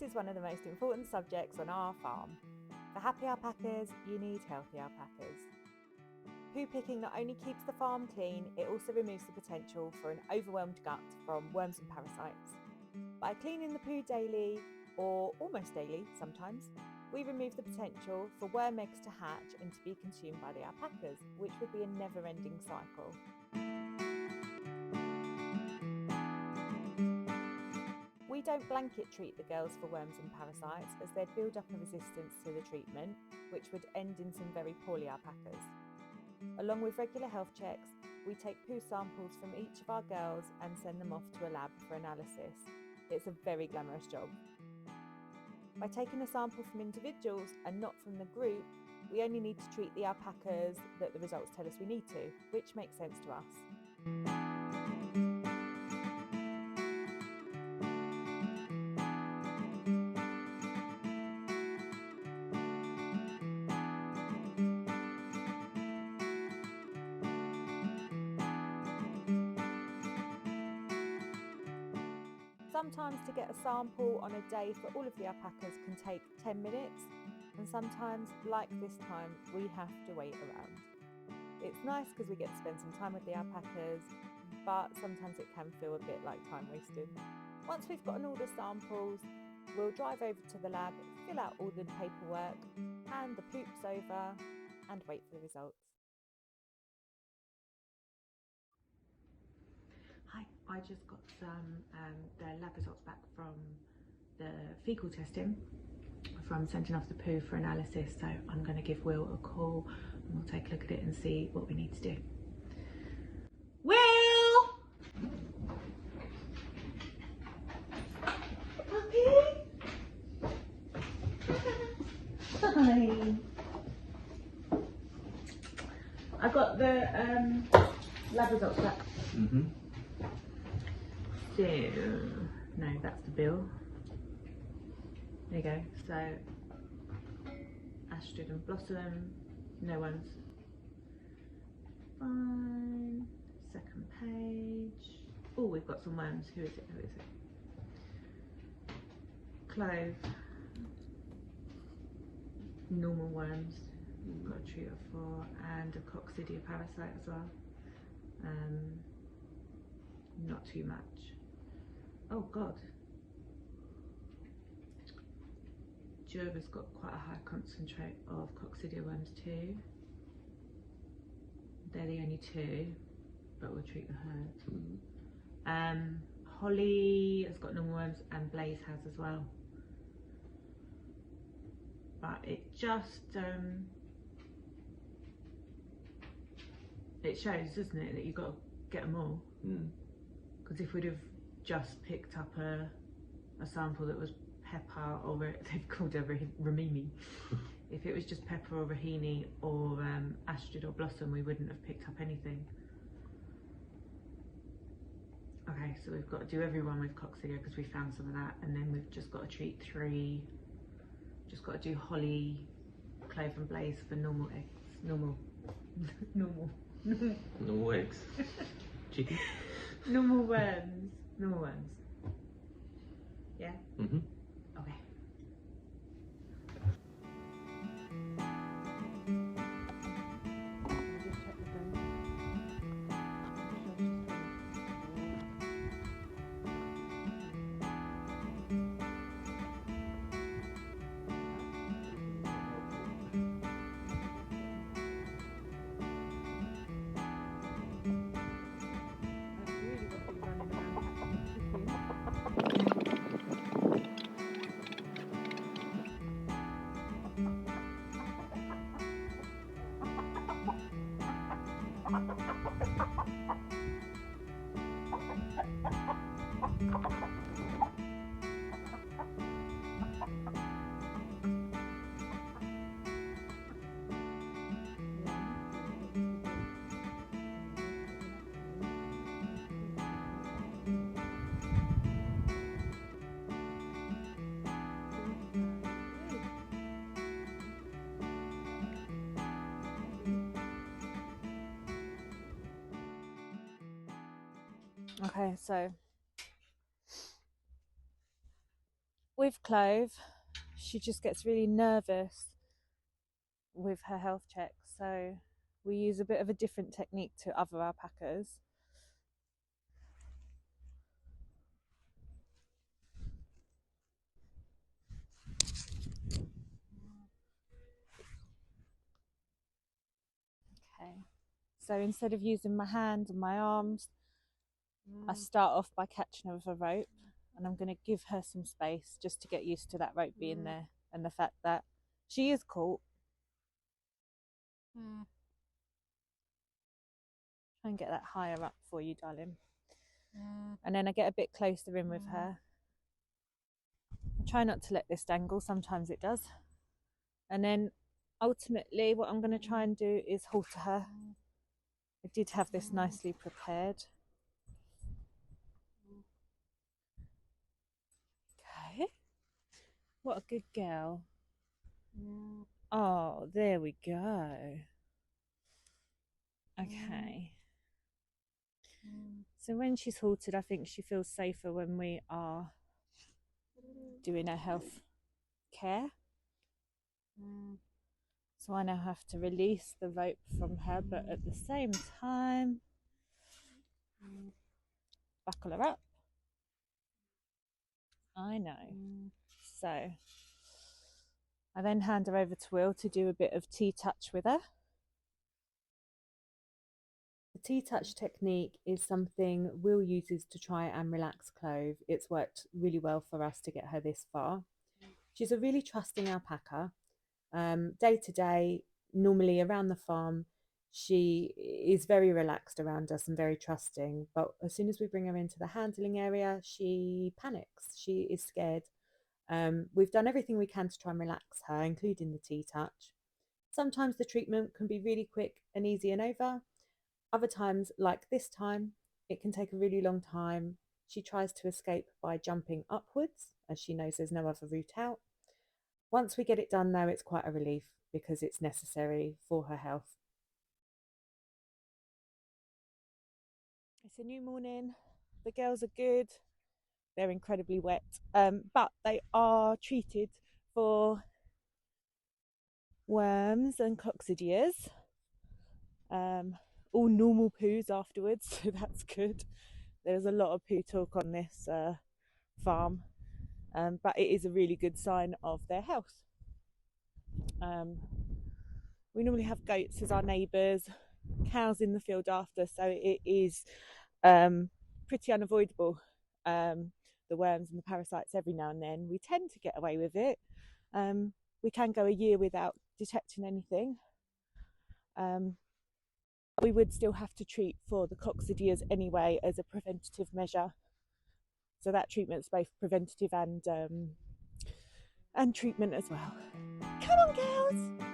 is one of the most important subjects on our farm. For happy alpacas, you need healthy alpacas. Poo picking not only keeps the farm clean, it also removes the potential for an overwhelmed gut from worms and parasites. By cleaning the poo daily, or almost daily sometimes, we remove the potential for worm eggs to hatch and to be consumed by the alpacas, which would be a never-ending cycle. We don't blanket treat the girls for worms and parasites, as they'd build up a resistance to the treatment, which would end in some very poorly alpacas. Along with regular health checks, we take poo samples from each of our girls and send them off to a lab for analysis. It's a very glamorous job. By taking a sample from individuals and not from the group, we only need to treat the alpacas that the results tell us we need to, which makes sense to us. Sometimes to get a sample on a day for all of the alpacas can take 10 minutes, and sometimes, like this time, we have to wait around. It's nice because we get to spend some time with the alpacas, but sometimes it can feel a bit like time wasted. Once we've gotten all the samples, we'll drive over to the lab, fill out all the paperwork, hand the poops over, and wait for the results. Hi, I just got the lab results back from the fecal testing from sending off the poo for analysis, so I'm going to give Will a call and we'll take a look at it and see what we need to do. Will! Puppy! Hi! I got the lab results back. So, no, that's the bill. There you go. So, Astrid and Blossom, no one's fine. Second page. Oh, we've got some worms. Who is it? Who is it? Clove. Normal worms. We've got a treat of 4 and a coccidia parasite as well. Not too much. Oh God. Jerva's got quite a high concentrate of coccidia worms too. They're the only 2, but we'll treat the herd. Holly has got normal worms and Blaze has as well. But it just it shows, doesn't it, that you've got to get them all. Because if we'd have just picked up a sample that was pepper, or they've called her Ramimi. If it was just pepper or Rahini or Astrid or Blossom, we wouldn't have picked up anything. Okay, so we've got to do everyone with coccidia because we found some of that, and then we've just got to treat 3. Just got to do Holly, Clove and Blaze for normal eggs. Normal eggs. Chicken. Normal worms. Normal worms. Yeah? Okay. Okay, so with Clove, she just gets really nervous with her health check, so we use a bit of a different technique to other alpacas. Okay, so instead of using my hands and my arms, I start off by catching her with a rope, and I'm going to give her some space just to get used to that rope being there and the fact that she is caught. Try and get that higher up for you, darling. And then I get a bit closer in with her. I try not to let this dangle, sometimes it does. And then ultimately what I'm going to try and do is halter her. I did have this nicely prepared. Okay. What a good girl. Oh, there we go. Okay. So when she's haltered, I think she feels safer when we are doing her health care. So I now have to release the rope from her, but at the same time, buckle her up. I know. So I then hand her over to Will to do a bit of T-touch with her. The T-touch technique is something Will uses to try and relax Clove. It's worked really well for us to get her this far. She's a really trusting alpaca. Day to day, normally around the farm, she is very relaxed around us and very trusting. But as soon as we bring her into the handling area, she panics. She is scared. We've done everything we can to try and relax her, including the T-touch. Sometimes the treatment can be really quick and easy and over. Other times, like this time, it can take a really long time. She tries to escape by jumping upwards, as she knows there's no other route out. Once we get it done, though, it's quite a relief because it's necessary for her health. It's a new morning. The girls are good. They're incredibly wet, but they are treated for worms and coccidias. All normal poos afterwards, so that's good. There's a lot of poo talk on this farm, but it is a really good sign of their health. We normally have goats as our neighbours, cows in the field after, so it is pretty unavoidable, the worms and the parasites every now and then. We tend to get away with it. We can go a year without detecting anything. We would still have to treat for the coccidias anyway as a preventative measure. So that treatment's both preventative and treatment as well. Come on, girls!